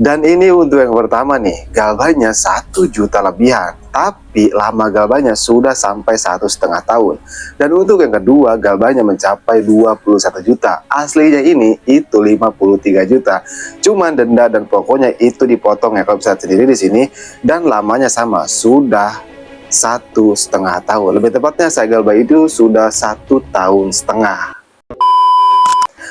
Dan ini untuk yang pertama nih, galbanya 1 juta lebihan, tapi lama galbanya sudah sampai 1,5 tahun. Dan untuk yang kedua, galbanya mencapai 21 juta. Aslinya ini itu 53 juta. Cuman denda dan pokoknya itu dipotong ya, kalau bisa sendiri di sini. Dan lamanya sama, sudah 1,5 tahun. Lebih tepatnya saya galbay itu sudah 1,5 tahun.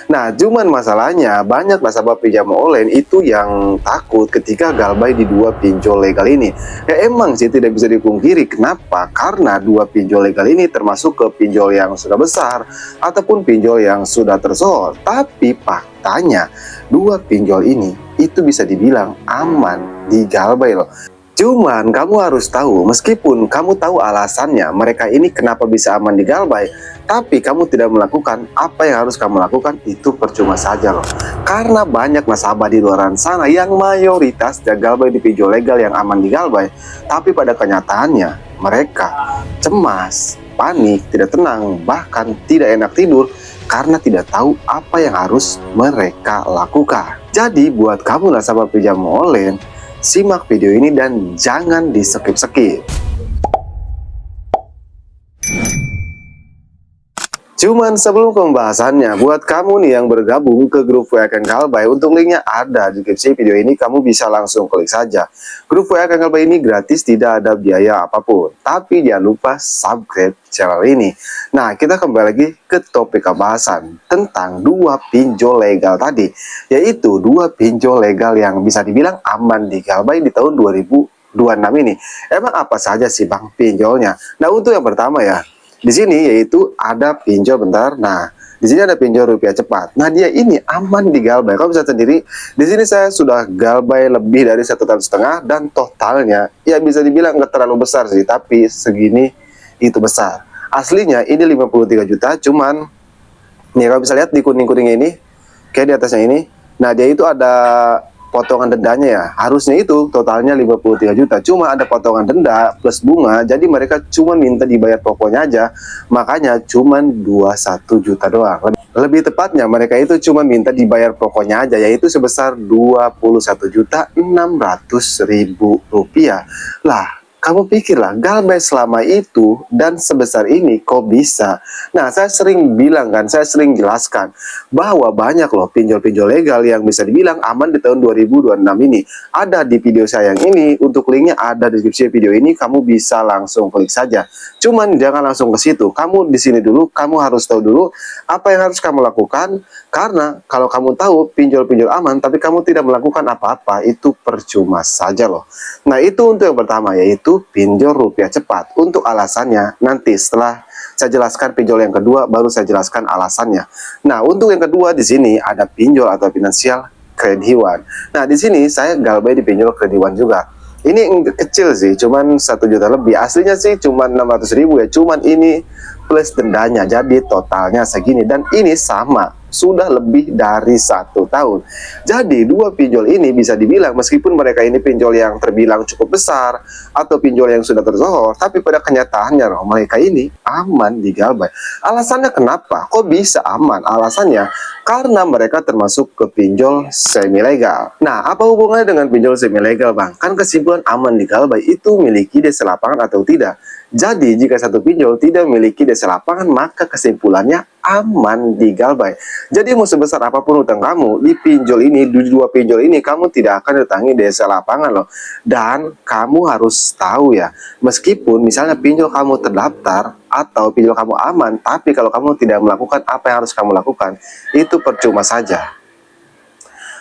Nah, cuman masalahnya banyak nasabah pinjam online itu yang takut ketika galbay di dua pinjol legal ini. Ya emang sih tidak bisa dipungkiri. Kenapa? Karena dua pinjol legal ini termasuk ke pinjol yang sudah besar ataupun pinjol yang sudah tersohor. Tapi faktanya dua pinjol ini itu bisa dibilang aman di galbay loh. Cuman kamu harus tahu, meskipun kamu tahu alasannya mereka ini kenapa bisa aman di galbay, tapi kamu tidak melakukan apa yang harus kamu lakukan, itu percuma saja loh. Karena banyak nasabah di luar sana yang mayoritas galbay di pinjol legal yang aman di galbay, tapi pada kenyataannya mereka cemas, panik, tidak tenang, bahkan tidak enak tidur karena tidak tahu apa yang harus mereka lakukan. Jadi buat kamu nasabah pinjam online, simak video ini dan jangan di skip-skip. Cuman sebelum pembahasannya, buat kamu nih yang bergabung ke grup WA Kang Galbay, untuk linknya ada di deskripsi video ini, kamu bisa langsung klik saja. Grup WA Kang Galbay ini gratis, tidak ada biaya apapun. Tapi jangan lupa subscribe channel ini. Nah, kita kembali lagi ke topik pembahasan tentang dua pinjol legal tadi, yaitu dua pinjol legal yang bisa dibilang aman di galbay di tahun 2026 ini. Emang apa saja sih Bang pinjolnya? Nah, untuk yang pertama ya, di sini yaitu ada pinjol bentar. Nah, di sini ada pinjol rupiah cepat. Nah, dia ini aman di galbay. Kalau bisa sendiri, di sini saya sudah galbay lebih dari 1,5 tahun dan totalnya ya bisa dibilang nggak terlalu besar sih, tapi segini itu besar. Aslinya ini 53 juta, cuman nih kalau bisa lihat di kuning-kuningnya ini, kayak di atasnya ini. Nah, dia itu ada potongan dendanya ya, harusnya itu totalnya 53 juta, cuma ada potongan denda plus bunga, jadi mereka cuma minta dibayar pokoknya aja, makanya cuma 21 juta doang. Lebih tepatnya mereka itu cuma minta dibayar pokoknya aja, yaitu sebesar 21.600.000 rupiah. Lah, kamu pikirlah, galbay selama itu dan sebesar ini kok bisa? Nah, saya sering bilang kan, saya sering jelaskan bahwa banyak loh pinjol-pinjol legal yang bisa dibilang aman di tahun 2026 ini. Ada di video saya yang ini, untuk linknya ada di deskripsi video ini, kamu bisa langsung klik saja. Cuman jangan langsung ke situ, kamu di sini dulu, kamu harus tahu dulu apa yang harus kamu lakukan. Karena kalau kamu tahu pinjol-pinjol aman, tapi kamu tidak melakukan apa-apa, itu percuma saja loh. Nah, itu untuk yang pertama, yaitu pinjol rupiah cepat. Untuk alasannya nanti setelah saya jelaskan pinjol yang kedua, baru saya jelaskan alasannya. Nah, untuk yang kedua di sini ada pinjol atau finansial Credit One. Nah, di sini saya galbay di pinjol Credit One juga. Ini kecil sih, cuman 1 juta lebih. Aslinya sih cuman 600.000 ya, cuman ini plus dendanya, jadi totalnya segini. Dan ini sama, sudah lebih dari 1 tahun. Jadi dua pinjol ini bisa dibilang meskipun mereka ini pinjol yang terbilang cukup besar atau pinjol yang sudah tersohor, tapi pada kenyataannya loh, mereka ini aman di galbay. Alasannya kenapa? Kok bisa aman? Alasannya karena mereka termasuk ke pinjol semi legal. Nah, apa hubungannya dengan pinjol semi legal Bang? Kan kesimpulan aman di galbay itu miliki DC lapangan atau tidak. Jadi jika satu pinjol tidak memiliki DC lapangan, maka kesimpulannya aman di galbay. Jadi mau sebesar apapun utang kamu di pinjol ini, di dua pinjol ini, kamu tidak akan datangi DC lapangan loh. Dan kamu harus tahu ya, meskipun misalnya pinjol kamu terdaftar atau pinjol kamu aman, tapi kalau kamu tidak melakukan apa yang harus kamu lakukan, itu percuma saja.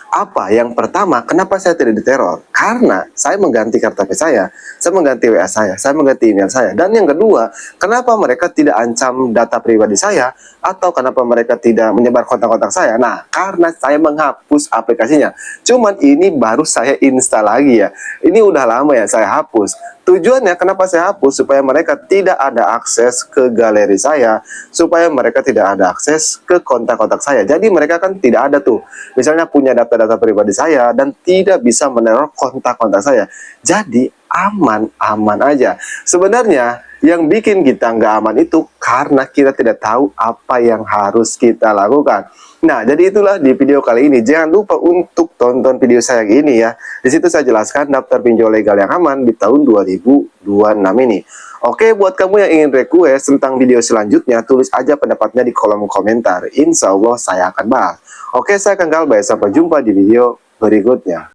Apa? Yang pertama, kenapa saya tidak diteror? Karena saya mengganti KTP saya mengganti WA saya mengganti email saya. Dan yang kedua, kenapa mereka tidak ancam data pribadi saya? Atau kenapa mereka tidak menyebar kontak-kontak saya? Nah, karena saya menghapus aplikasinya. Cuman ini baru saya install lagi ya. Ini udah lama ya saya hapus. Tujuannya kenapa saya hapus? Supaya mereka tidak ada akses ke galeri saya, supaya mereka tidak ada akses ke kontak-kontak saya. Jadi mereka kan tidak ada tuh, misalnya punya data-data pribadi saya dan tidak bisa meneror kontak-kontak saya. Jadi aman-aman aja. Sebenarnya Yang bikin kita nggak aman itu karena kita tidak tahu apa yang harus kita lakukan. Nah, jadi itulah di video kali ini. Jangan lupa untuk tonton video saya yang ini ya. Di situ saya jelaskan daftar pinjol legal yang aman di tahun 2026 ini. Oke, buat kamu yang ingin request tentang video selanjutnya, tulis aja pendapatnya di kolom komentar. Insya Allah saya akan bahas. Oke, saya akan Galbay. Sampai jumpa di video berikutnya.